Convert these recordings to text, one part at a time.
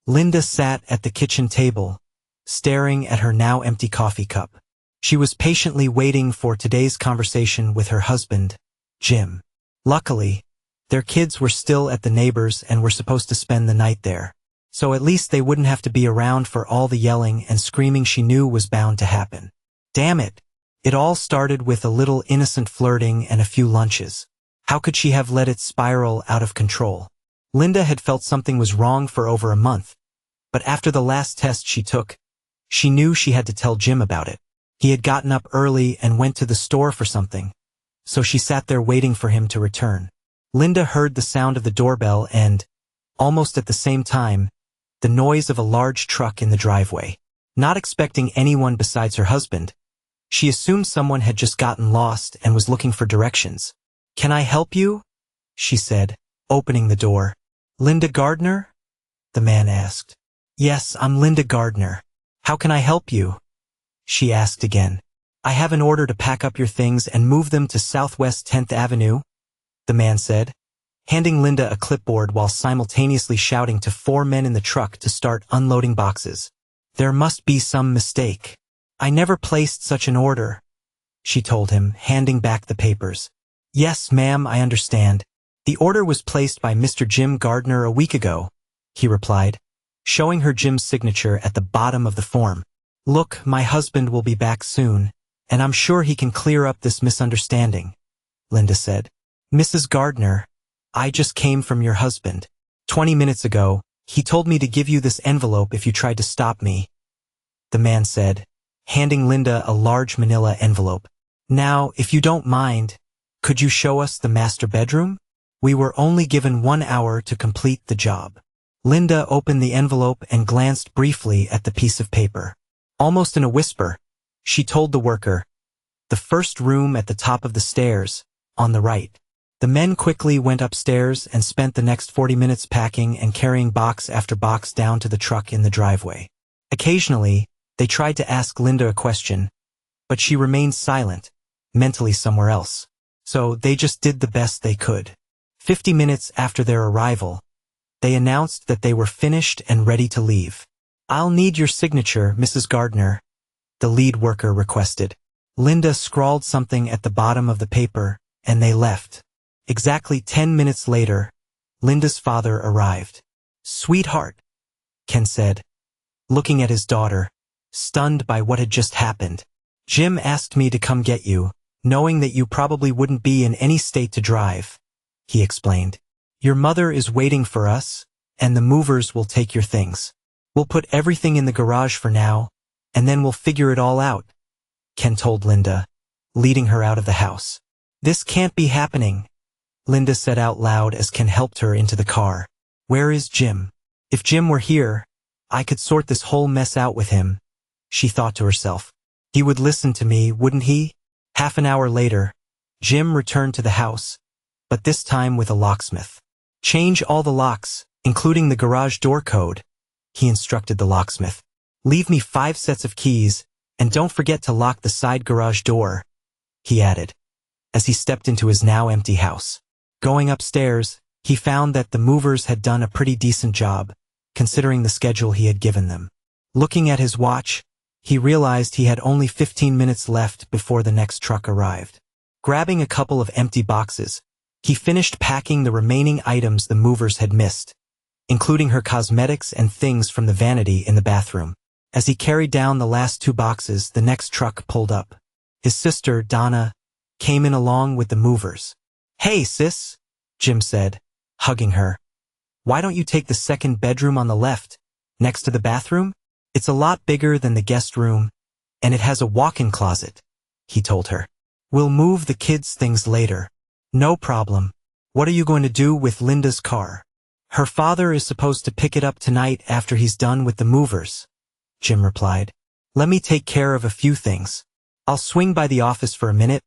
Linda sat at the kitchen table, staring at her now empty coffee cup. She was patiently waiting for today's conversation with her husband, Jim. Luckily, their kids were still at the neighbors and were supposed to spend the night there. So at least they wouldn't have to be around for all the yelling and screaming she knew was bound to happen. Damn it! It all started with a little innocent flirting and a few lunches. How could she have let it spiral out of control? Linda had felt something was wrong for over a month, but after the last test she took, she knew she had to tell Jim about it. He had gotten up early and went to the store for something, so she sat there waiting for him to return. Linda heard the sound of the doorbell and, almost at the same time, the noise of a large truck in the driveway. Not expecting anyone besides her husband, she assumed someone had just gotten lost and was looking for directions. "Can I help you?" she said, opening the door. "Linda Gardner?" the man asked. "Yes, I'm Linda Gardner. How can I help you?" she asked again. "I have an order to pack up your things and move them to Southwest 10th Avenue, the man said, handing Linda a clipboard while simultaneously shouting to 4 men in the truck to start unloading boxes. "There must be some mistake. I never placed such an order," she told him, handing back the papers. "Yes, ma'am, I understand. The order was placed by Mr. Jim Gardner a week ago," he replied, showing her Jim's signature at the bottom of the form. "Look, my husband will be back soon, and I'm sure he can clear up this misunderstanding," Linda said. "Mrs. Gardner, I just came from your husband. 20 minutes ago, he told me to give you this envelope if you tried to stop me," the man said, handing Linda a large manila envelope. "Now, if you don't mind, could you show us the master bedroom? We were only given 1 hour to complete the job." Linda opened the envelope and glanced briefly at the piece of paper. Almost in a whisper, she told the worker, "The first room at the top of the stairs, on the right." The men quickly went upstairs and spent the next 40 minutes packing and carrying box after box down to the truck in the driveway. Occasionally, they tried to ask Linda a question, but she remained silent, mentally somewhere else. So they just did the best they could. 50 minutes after their arrival, they announced that they were finished and ready to leave. "I'll need your signature, Mrs. Gardner," the lead worker requested. Linda scrawled something at the bottom of the paper, and they left. Exactly 10 minutes later, Linda's father arrived. "Sweetheart," Ken said, looking at his daughter, stunned by what had just happened. "Jim asked me to come get you, knowing that you probably wouldn't be in any state to drive," he explained. "Your mother is waiting for us, and the movers will take your things. We'll put everything in the garage for now, and then we'll figure it all out," Ken told Linda, leading her out of the house. "This can't be happening," Linda said out loud as Ken helped her into the car. "Where is Jim? If Jim were here, I could sort this whole mess out with him," she thought to herself. "He would listen to me, wouldn't he?" Half an hour later, Jim returned to the house, but this time with a locksmith. "Change all the locks, including the garage door code," he instructed the locksmith. "Leave me 5 sets of keys, and don't forget to lock the side garage door," he added, as he stepped into his now empty house. Going upstairs, he found that the movers had done a pretty decent job, considering the schedule he had given them. Looking at his watch, he realized he had only 15 minutes left before the next truck arrived. Grabbing a couple of empty boxes, he finished packing the remaining items the movers had missed, including her cosmetics and things from the vanity in the bathroom. As he carried down the last 2 boxes, the next truck pulled up. His sister, Donna, came in along with the movers. "Hey, sis," Jim said, hugging her. "Why don't you take the second bedroom on the left, next to the bathroom? It's a lot bigger than the guest room, and it has a walk-in closet," he told her. "We'll move the kids' things later." "No problem. What are you going to do with Linda's car?" "Her father is supposed to pick it up tonight after he's done with the movers," Jim replied. "Let me take care of a few things. I'll swing by the office for a minute,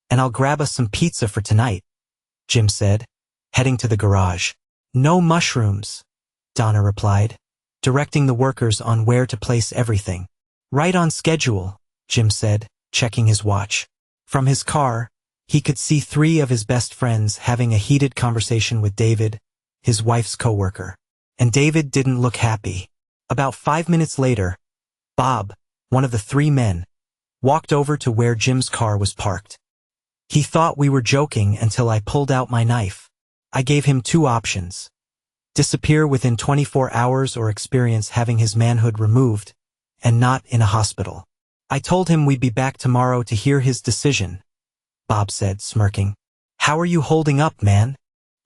and I'll grab us some pizza for tonight," Jim said, heading to the garage. "No mushrooms," Donna replied, directing the workers on where to place everything. "Right on schedule," Jim said, checking his watch. From his car, he could see 3 of his best friends having a heated conversation with David, his wife's coworker. and David didn't look happy. About 5 minutes later, Bob, one of the 3 men, walked over to where Jim's car was parked. He thought we were joking until I pulled out my knife. I gave him 2 options: disappear within 24 hours or experience having his manhood removed, and not in a hospital. I told him we'd be back tomorrow to hear his decision, Bob said, smirking. How are you holding up, man?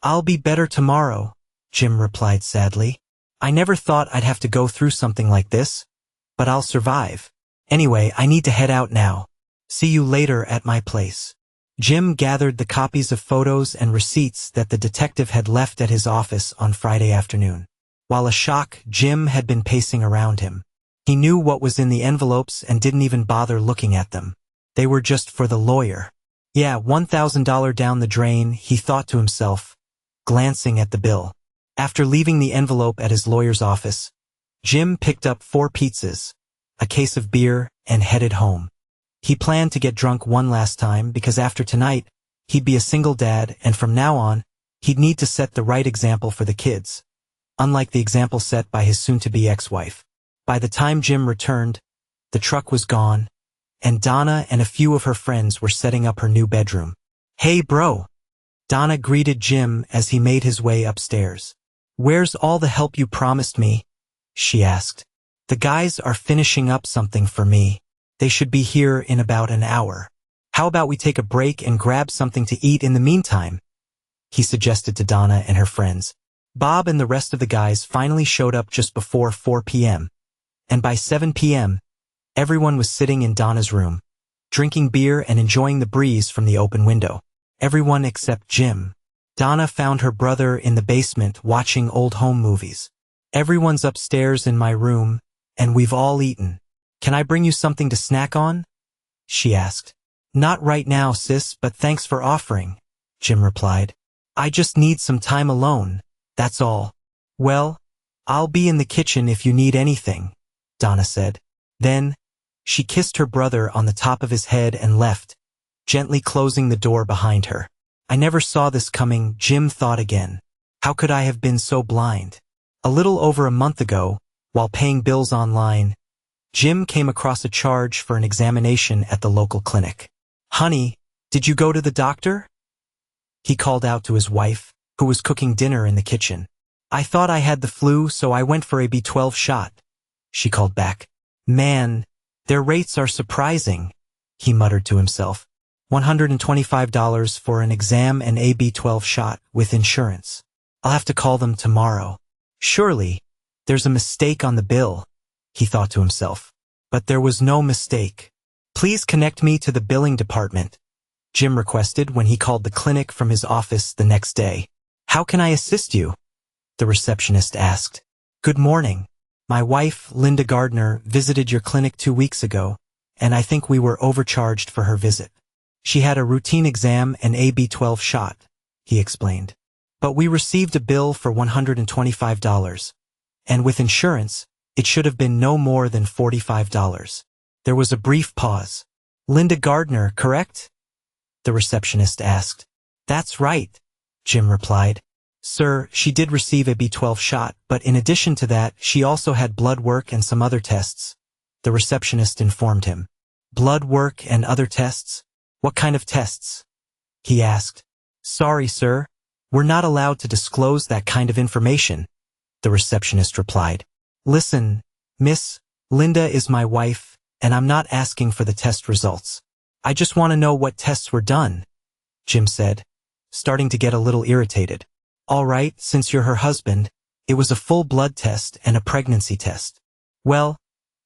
I'll be better tomorrow, Jim replied sadly. I never thought I'd have to go through something like this, but I'll survive. Anyway, I need to head out now. See you later at my place. Jim gathered the copies of photos and receipts that the detective had left at his office on Friday afternoon. While a shock, Jim had been pacing around him. He knew what was in the envelopes and didn't even bother looking at them. They were just for the lawyer. Yeah, $1,000 down the drain, he thought to himself, glancing at the bill. After leaving the envelope at his lawyer's office, Jim picked up 4 pizzas, a case of beer, and headed home. He planned to get drunk one last time because after tonight, he'd be a single dad, and from now on, he'd need to set the right example for the kids, unlike the example set by his soon-to-be ex-wife. By the time Jim returned, the truck was gone, and Donna and a few of her friends were setting up her new bedroom. Hey bro! Donna greeted Jim as he made his way upstairs. Where's all the help you promised me? She asked. The guys are finishing up something for me. They should be here in about an hour. How about we take a break and grab something to eat in the meantime? He suggested to Donna and her friends. Bob and the rest of the guys finally showed up just before 4 p.m. And by 7 p.m., everyone was sitting in Donna's room, drinking beer and enjoying the breeze from the open window. Everyone except Jim. Donna found her brother in the basement watching old home movies. Everyone's upstairs in my room, and we've all eaten. Can I bring you something to snack on? She asked. Not right now, sis, but thanks for offering, Jim replied. I just need some time alone, that's all. Well, I'll be in the kitchen if you need anything, Donna said. Then, she kissed her brother on the top of his head and left, gently closing the door behind her. I never saw this coming, Jim thought again. How could I have been so blind? A little over a month ago, while paying bills online, Jim came across a charge for an examination at the local clinic. Honey, did you go to the doctor? He called out to his wife, who was cooking dinner in the kitchen. I thought I had the flu, so I went for a B12 shot, she called back. Man, their rates are surprising, he muttered to himself. $125 for an exam and a B12 shot with insurance. I'll have to call them tomorrow. Surely, there's a mistake on the bill, he thought to himself. But there was no mistake. Please connect me to the billing department, Jim requested when he called the clinic from his office the next day. How can I assist you? The receptionist asked. Good morning. My wife, Linda Gardner, visited your clinic 2 weeks ago, and I think we were overcharged for her visit. She had a routine exam and a B12 shot, he explained. But we received a bill for $125, and with insurance, it should have been no more than $45. There was a brief pause. Linda Gardner, correct? The receptionist asked. That's right, Jim replied. Sir, she did receive a B12 shot, but in addition to that, she also had blood work and some other tests, the receptionist informed him. Blood work and other tests? What kind of tests? He asked. Sorry, sir. We're not allowed to disclose that kind of information, the receptionist replied. Listen, Miss, Linda is my wife, and I'm not asking for the test results. I just want to know what tests were done, Jim said, starting to get a little irritated. All right, since you're her husband, it was a full blood test and a pregnancy test. Well,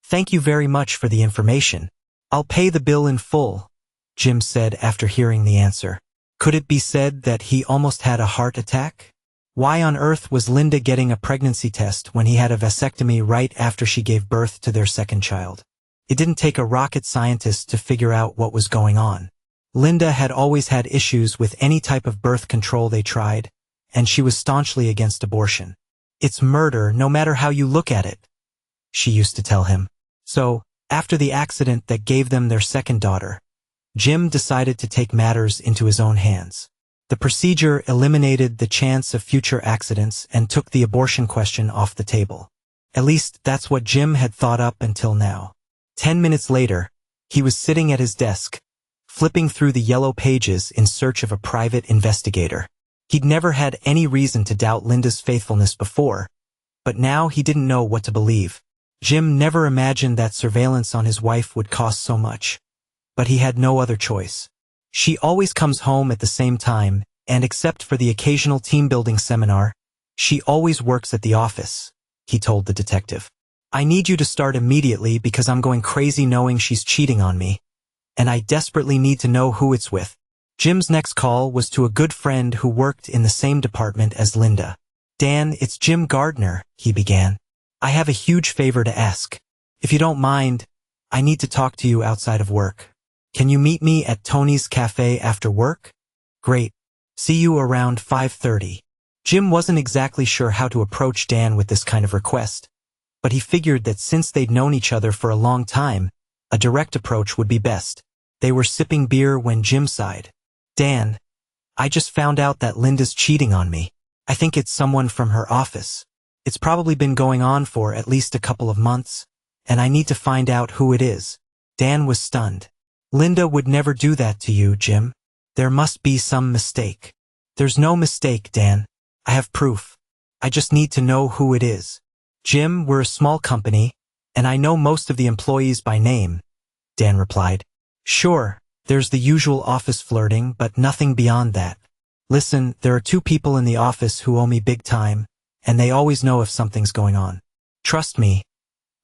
thank you very much for the information. I'll pay the bill in full, Jim said after hearing the answer. Could it be said that he almost had a heart attack? Why on earth was Linda getting a pregnancy test when he had a vasectomy right after she gave birth to their second child? It didn't take a rocket scientist to figure out what was going on. Linda had always had issues with any type of birth control they tried, and she was staunchly against abortion. It's murder no matter how you look at it, she used to tell him. So, after the accident that gave them their second daughter, Jim decided to take matters into his own hands. The procedure eliminated the chance of future accidents and took the abortion question off the table. At least that's what Jim had thought up until now. 10 minutes later, he was sitting at his desk, flipping through the yellow pages in search of a private investigator. He'd never had any reason to doubt Linda's faithfulness before, but now he didn't know what to believe. Jim never imagined that surveillance on his wife would cost so much, but he had no other choice. She always comes home at the same time, and except for the occasional team-building seminar, she always works at the office, he told the detective. I need you to start immediately because I'm going crazy knowing she's cheating on me, and I desperately need to know who it's with. Jim's next call was to a good friend who worked in the same department as Linda. Dan, it's Jim Gardner, he began. I have a huge favor to ask. If you don't mind, I need to talk to you outside of work. Can you meet me at Tony's Cafe after work? Great. See you around 5:30. Jim wasn't exactly sure how to approach Dan with this kind of request, but he figured that since they'd known each other for a long time, a direct approach would be best. They were sipping beer when Jim sighed. Dan, I just found out that Linda's cheating on me. I think it's someone from her office. It's probably been going on for at least a couple of months, and I need to find out who it is. Dan was stunned. Linda would never do that to you, Jim. There must be some mistake. There's no mistake, Dan. I have proof. I just need to know who it is. Jim, we're a small company, and I know most of the employees by name, Dan replied. Sure, there's the usual office flirting, but nothing beyond that. Listen, there are 2 people in the office who owe me big time, and they always know if something's going on. Trust me,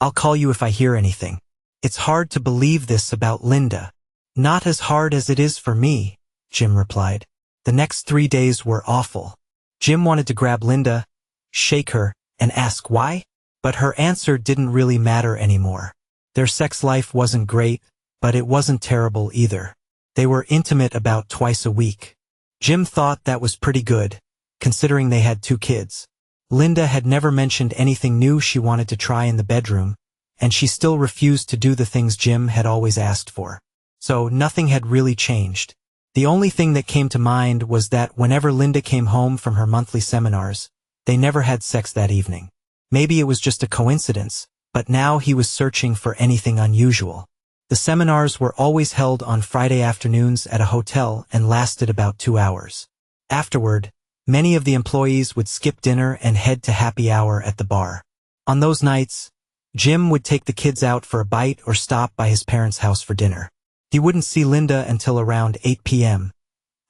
I'll call you if I hear anything. It's hard to believe this about Linda. Not as hard as it is for me, Jim replied. The next 3 days were awful. Jim wanted to grab Linda, shake her, and ask why, but her answer didn't really matter anymore. Their sex life wasn't great, but it wasn't terrible either. They were intimate about twice a week. Jim thought that was pretty good, considering they had 2 kids. Linda had never mentioned anything new she wanted to try in the bedroom, and she still refused to do the things Jim had always asked for. So nothing had really changed. The only thing that came to mind was that whenever Linda came home from her monthly seminars, they never had sex that evening. Maybe it was just a coincidence, but now he was searching for anything unusual. The seminars were always held on Friday afternoons at a hotel and lasted about 2 hours. Afterward, many of the employees would skip dinner and head to happy hour at the bar. On those nights, Jim would take the kids out for a bite or stop by his parents' house for dinner. He wouldn't see Linda until around 8 p.m.,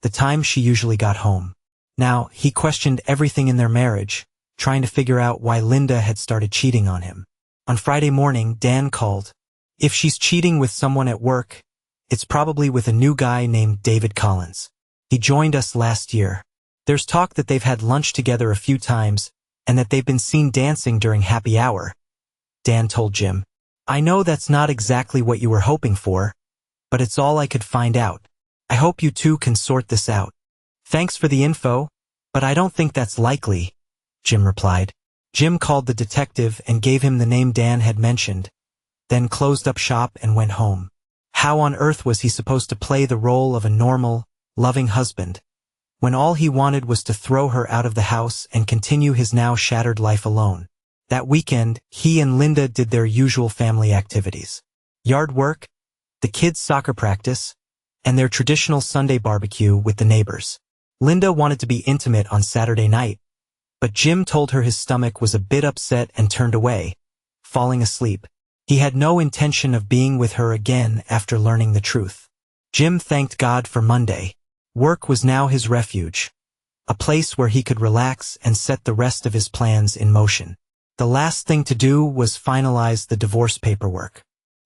the time she usually got home. Now, he questioned everything in their marriage, trying to figure out why Linda had started cheating on him. On Friday morning, Dan called. If she's cheating with someone at work, it's probably with a new guy named David Collins. He joined us last year. There's talk that they've had lunch together a few times and that they've been seen dancing during happy hour, Dan told Jim. I know that's not exactly what you were hoping for, but it's all I could find out. I hope you 2 can sort this out. Thanks for the info, but I don't think that's likely, Jim replied. Jim called the detective and gave him the name Dan had mentioned, then closed up shop and went home. How on earth was he supposed to play the role of a normal, loving husband, when all he wanted was to throw her out of the house and continue his now shattered life alone? That weekend, he and Linda did their usual family activities. Yard work, the kids' soccer practice, and their traditional Sunday barbecue with the neighbors. Linda wanted to be intimate on Saturday night, but Jim told her his stomach was a bit upset and turned away, falling asleep. He had no intention of being with her again after learning the truth. Jim thanked God for Monday. Work was now his refuge, a place where he could relax and set the rest of his plans in motion. The last thing to do was finalize the divorce paperwork.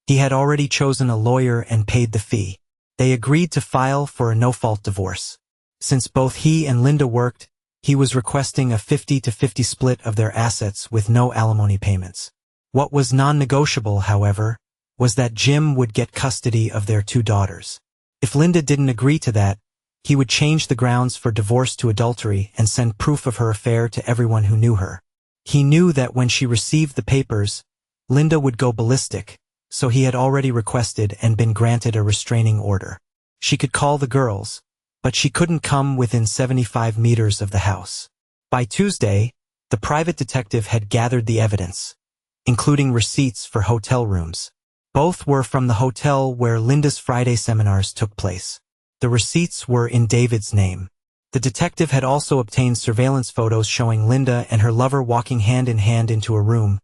He had already chosen a lawyer and paid the fee. They agreed to file for a no-fault divorce. Since both he and Linda worked, he was requesting a 50-50 split of their assets with no alimony payments. What was non-negotiable, however, was that Jim would get custody of their 2 daughters. If Linda didn't agree to that, he would change the grounds for divorce to adultery and send proof of her affair to everyone who knew her. He knew that when she received the papers, Linda would go ballistic, so he had already requested and been granted a restraining order. She could call the girls, but she couldn't come within 75 meters of the house. By Tuesday, the private detective had gathered the evidence, including receipts for hotel rooms. Both were from the hotel where Linda's Friday seminars took place. The receipts were in David's name. The detective had also obtained surveillance photos showing Linda and her lover walking hand in hand into a room,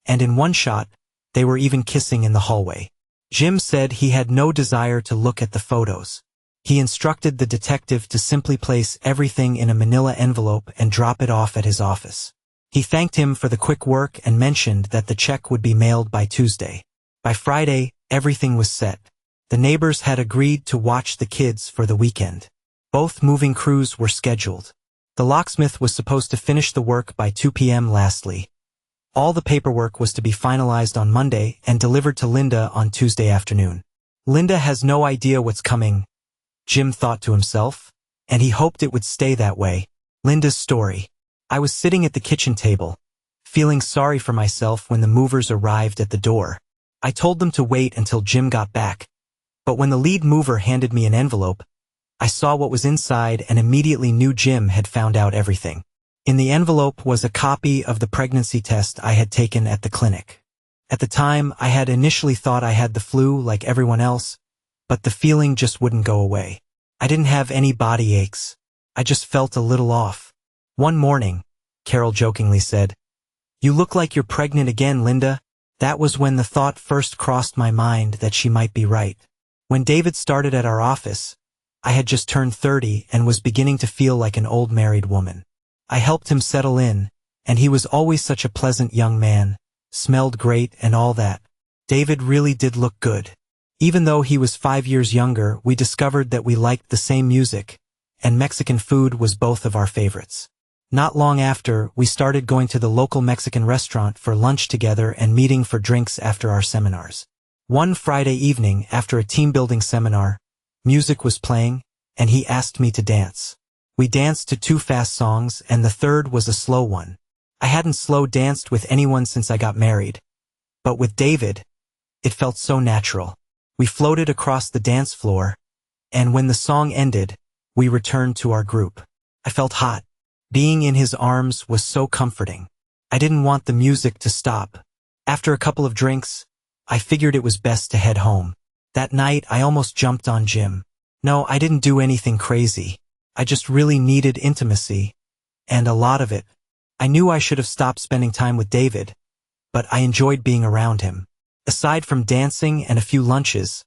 and in one shot, they were even kissing in the hallway. Jim said he had no desire to look at the photos. He instructed the detective to simply place everything in a manila envelope and drop it off at his office. He thanked him for the quick work and mentioned that the check would be mailed by Tuesday. By Friday, everything was set. The neighbors had agreed to watch the kids for the weekend. Both moving crews were scheduled. The locksmith was supposed to finish the work by 2 p.m. Lastly, all the paperwork was to be finalized on Monday and delivered to Linda on Tuesday afternoon. Linda has no idea what's coming, Jim thought to himself, and he hoped it would stay that way. Linda's story. I was sitting at the kitchen table, feeling sorry for myself when the movers arrived at the door. I told them to wait until Jim got back, but when the lead mover handed me an envelope, I saw what was inside and immediately knew Jim had found out everything. In the envelope was a copy of the pregnancy test I had taken at the clinic. At the time, I had initially thought I had the flu like everyone else, but the feeling just wouldn't go away. I didn't have any body aches. I just felt a little off. One morning, Carol jokingly said, "You look like you're pregnant again, Linda." That was when the thought first crossed my mind that she might be right. When David started at our office, I had just turned 30 and was beginning to feel like an old married woman. I helped him settle in, and he was always such a pleasant young man, smelled great and all that. David really did look good. Even though he was 5 years younger, we discovered that we liked the same music, and Mexican food was both of our favorites. Not long after, we started going to the local Mexican restaurant for lunch together and meeting for drinks after our seminars. One Friday evening, after a team-building seminar, music was playing, and he asked me to dance. We danced to 2 fast songs, and the third was a slow one. I hadn't slow danced with anyone since I got married, but with David, it felt so natural. We floated across the dance floor, and when the song ended, we returned to our group. I felt hot. Being in his arms was so comforting. I didn't want the music to stop. After a couple of drinks, I figured it was best to head home. That night, I almost jumped on Jim. No, I didn't do anything crazy. I just really needed intimacy, and a lot of it. I knew I should have stopped spending time with David, but I enjoyed being around him. Aside from dancing and a few lunches,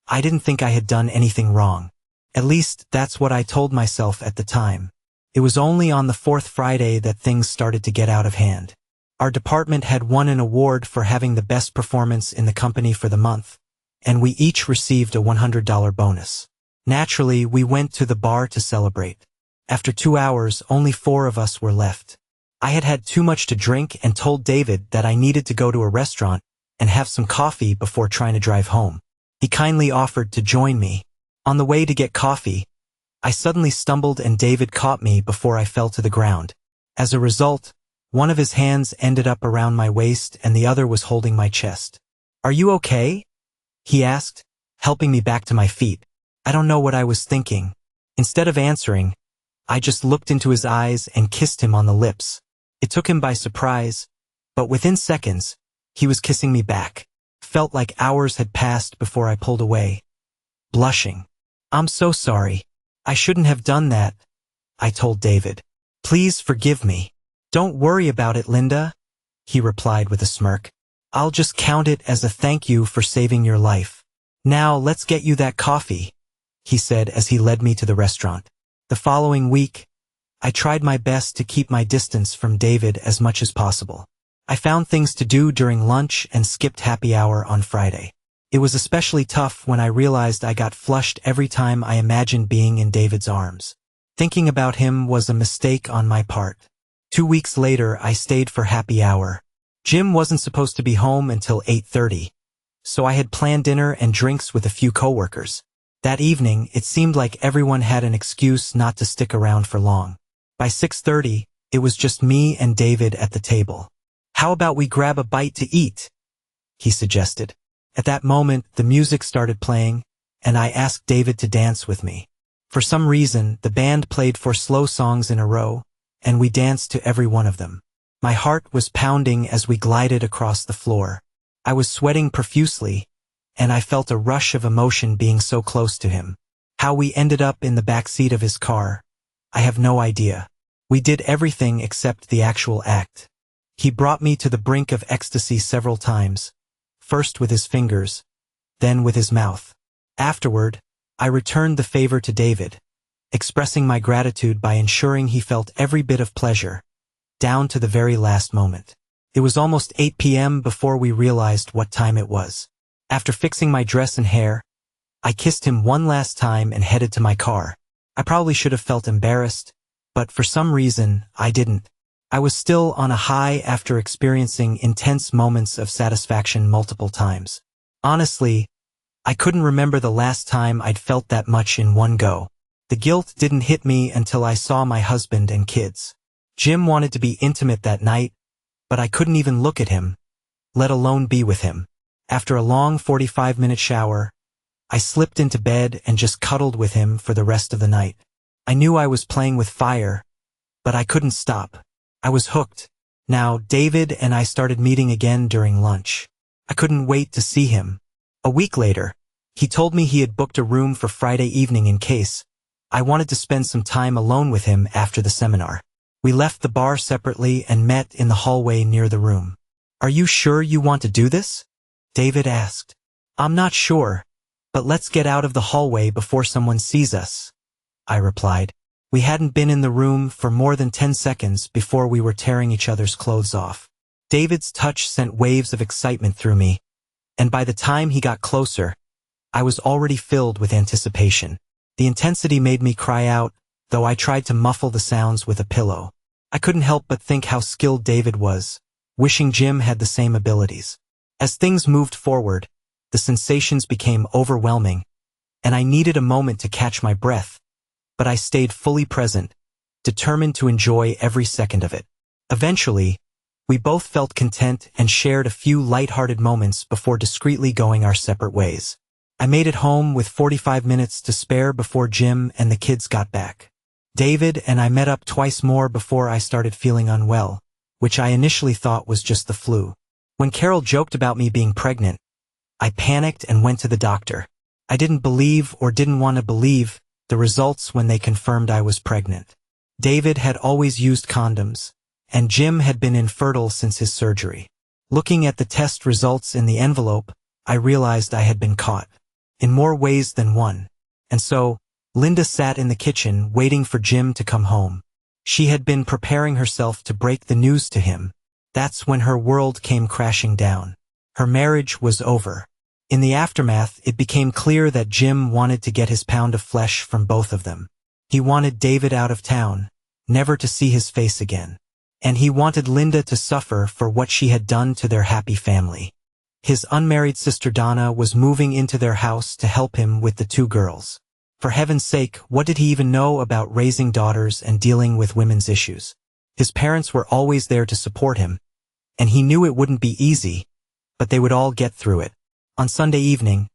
I didn't think I had done anything wrong. At least, that's what I told myself at the time. It was only on the 4th Friday that things started to get out of hand. Our department had won an award for having the best performance in the company for the month, and we each received a $100 bonus. Naturally, we went to the bar to celebrate. After 2 hours, only 4 of us were left. I had had too much to drink and told David that I needed to go to a restaurant and have some coffee before trying to drive home. He kindly offered to join me. On the way to get coffee, I suddenly stumbled and David caught me before I fell to the ground. As a result, one of his hands ended up around my waist and the other was holding my chest. "Are you okay?" he asked, helping me back to my feet. I don't know what I was thinking. Instead of answering, I just looked into his eyes and kissed him on the lips. It took him by surprise, but within seconds, he was kissing me back. Felt like hours had passed before I pulled away, blushing. "I'm so sorry. I shouldn't have done that," I told David. "Please forgive me." "Don't worry about it, Linda," he replied with a smirk. "I'll just count it as a thank you for saving your life. Now let's get you that coffee," he said as he led me to the restaurant. The following week, I tried my best to keep my distance from David as much as possible. I found things to do during lunch and skipped happy hour on Friday. It was especially tough when I realized I got flushed every time I imagined being in David's arms. Thinking about him was a mistake on my part. 2 weeks later, I stayed for happy hour. Jim wasn't supposed to be home until 8:30, so I had planned dinner and drinks with a few coworkers. That evening, it seemed like everyone had an excuse not to stick around for long. By 6:30, it was just me and David at the table. "How about we grab a bite to eat?" he suggested. At that moment, the music started playing, and I asked David to dance with me. For some reason, the band played 4 slow songs in a row, and we danced to every one of them. My heart was pounding as we glided across the floor. I was sweating profusely, and I felt a rush of emotion being so close to him. How we ended up in the back seat of his car, I have no idea. We did everything except the actual act. He brought me to the brink of ecstasy several times, first with his fingers, then with his mouth. Afterward, I returned the favor to David, expressing my gratitude by ensuring he felt every bit of pleasure, down to the very last moment. It was almost 8 p.m. before we realized what time it was. After fixing my dress and hair, I kissed him one last time and headed to my car. I probably should have felt embarrassed, but for some reason, I didn't. I was still on a high after experiencing intense moments of satisfaction multiple times. Honestly, I couldn't remember the last time I'd felt that much in one go. The guilt didn't hit me until I saw my husband and kids. Jim wanted to be intimate that night, but I couldn't even look at him, let alone be with him. After a long 45-minute shower, I slipped into bed and just cuddled with him for the rest of the night. I knew I was playing with fire, but I couldn't stop. I was hooked. Now, David and I started meeting again during lunch. I couldn't wait to see him. A week later, he told me he had booked a room for Friday evening in case I wanted to spend some time alone with him after the seminar. We left the bar separately and met in the hallway near the room. "Are you sure you want to do this?" David asked. "I'm not sure, but let's get out of the hallway before someone sees us," I replied. We hadn't been in the room for more than 10 seconds before we were tearing each other's clothes off. David's touch sent waves of excitement through me, and by the time he got closer, I was already filled with anticipation. The intensity made me cry out, though I tried to muffle the sounds with a pillow. I couldn't help but think how skilled David was, wishing Jim had the same abilities. As things moved forward, the sensations became overwhelming, and I needed a moment to catch my breath, but I stayed fully present, determined to enjoy every second of it. Eventually, we both felt content and shared a few light-hearted moments before discreetly going our separate ways. I made it home with 45 minutes to spare before Jim and the kids got back. David and I met up twice more before I started feeling unwell, which I initially thought was just the flu. When Carol joked about me being pregnant, I panicked and went to the doctor. I didn't believe or didn't want to believe the results when they confirmed I was pregnant. David had always used condoms, and Jim had been infertile since his surgery. Looking at the test results in the envelope, I realized I had been caught, in more ways than one. And so, Linda sat in the kitchen waiting for Jim to come home. She had been preparing herself to break the news to him. That's when her world came crashing down. Her marriage was over. In the aftermath, it became clear that Jim wanted to get his pound of flesh from both of them. He wanted David out of town, never to see his face again. And he wanted Linda to suffer for what she had done to their happy family. His unmarried sister Donna was moving into their house to help him with the 2 girls. For heaven's sake, what did he even know about raising daughters and dealing with women's issues? His parents were always there to support him, and he knew it wouldn't be easy, but they would all get through it. On Sunday evening,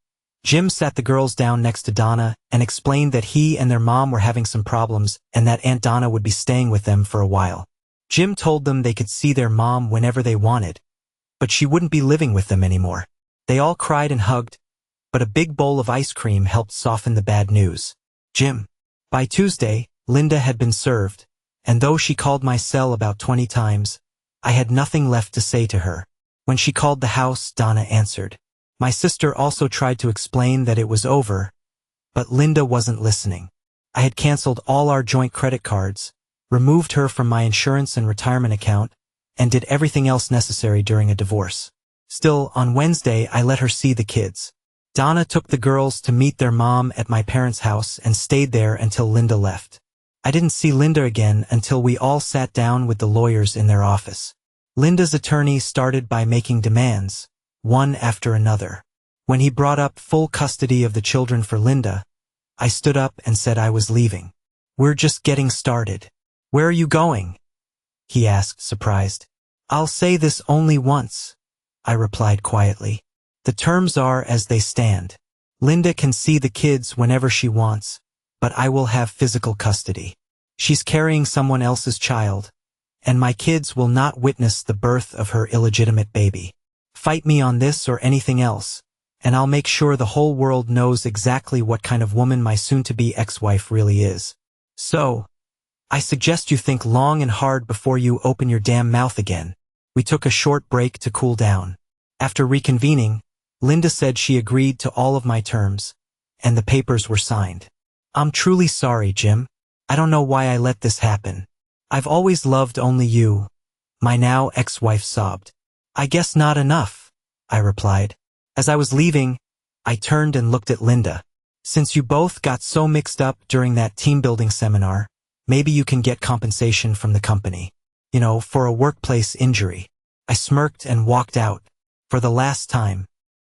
Jim sat the girls down next to Donna and explained that he and their mom were having some problems and that Aunt Donna would be staying with them for a while. Jim told them they could see their mom whenever they wanted, but she wouldn't be living with them anymore. They all cried and hugged, but a big bowl of ice cream helped soften the bad news. Jim. By Tuesday, Linda had been served, and though she called my cell about 20 times, I had nothing left to say to her. When she called the house, Donna answered. My sister also tried to explain that it was over, but Linda wasn't listening. I had canceled all our joint credit cards, removed her from my insurance and retirement account, and did everything else necessary during a divorce. Still, on Wednesday, I let her see the kids. Donna took the girls to meet their mom at my parents' house and stayed there until Linda left. I didn't see Linda again until we all sat down with the lawyers in their office. Linda's attorney started by making demands, one after another. When he brought up full custody of the children for Linda, I stood up and said I was leaving. "We're just getting started." "Where are you going?" he asked, surprised. "I'll say this only once," I replied quietly. "The terms are as they stand. Linda can see the kids whenever she wants, but I will have physical custody. She's carrying someone else's child, and my kids will not witness the birth of her illegitimate baby. Fight me on this or anything else, and I'll make sure the whole world knows exactly what kind of woman my soon-to-be ex-wife really is. So, I suggest you think long and hard before you open your damn mouth again. We took a short break to cool down. After reconvening, Linda said she agreed to all of my terms, and the papers were signed. I'm truly sorry, Jim. I don't know why I let this happen. I've always loved only you, my now ex-wife sobbed. I guess not enough, I replied. As I was leaving, I turned and looked at Linda. Since you both got so mixed up during that team-building seminar, maybe you can get compensation from the company. For a workplace injury. I smirked and walked out. For the last time,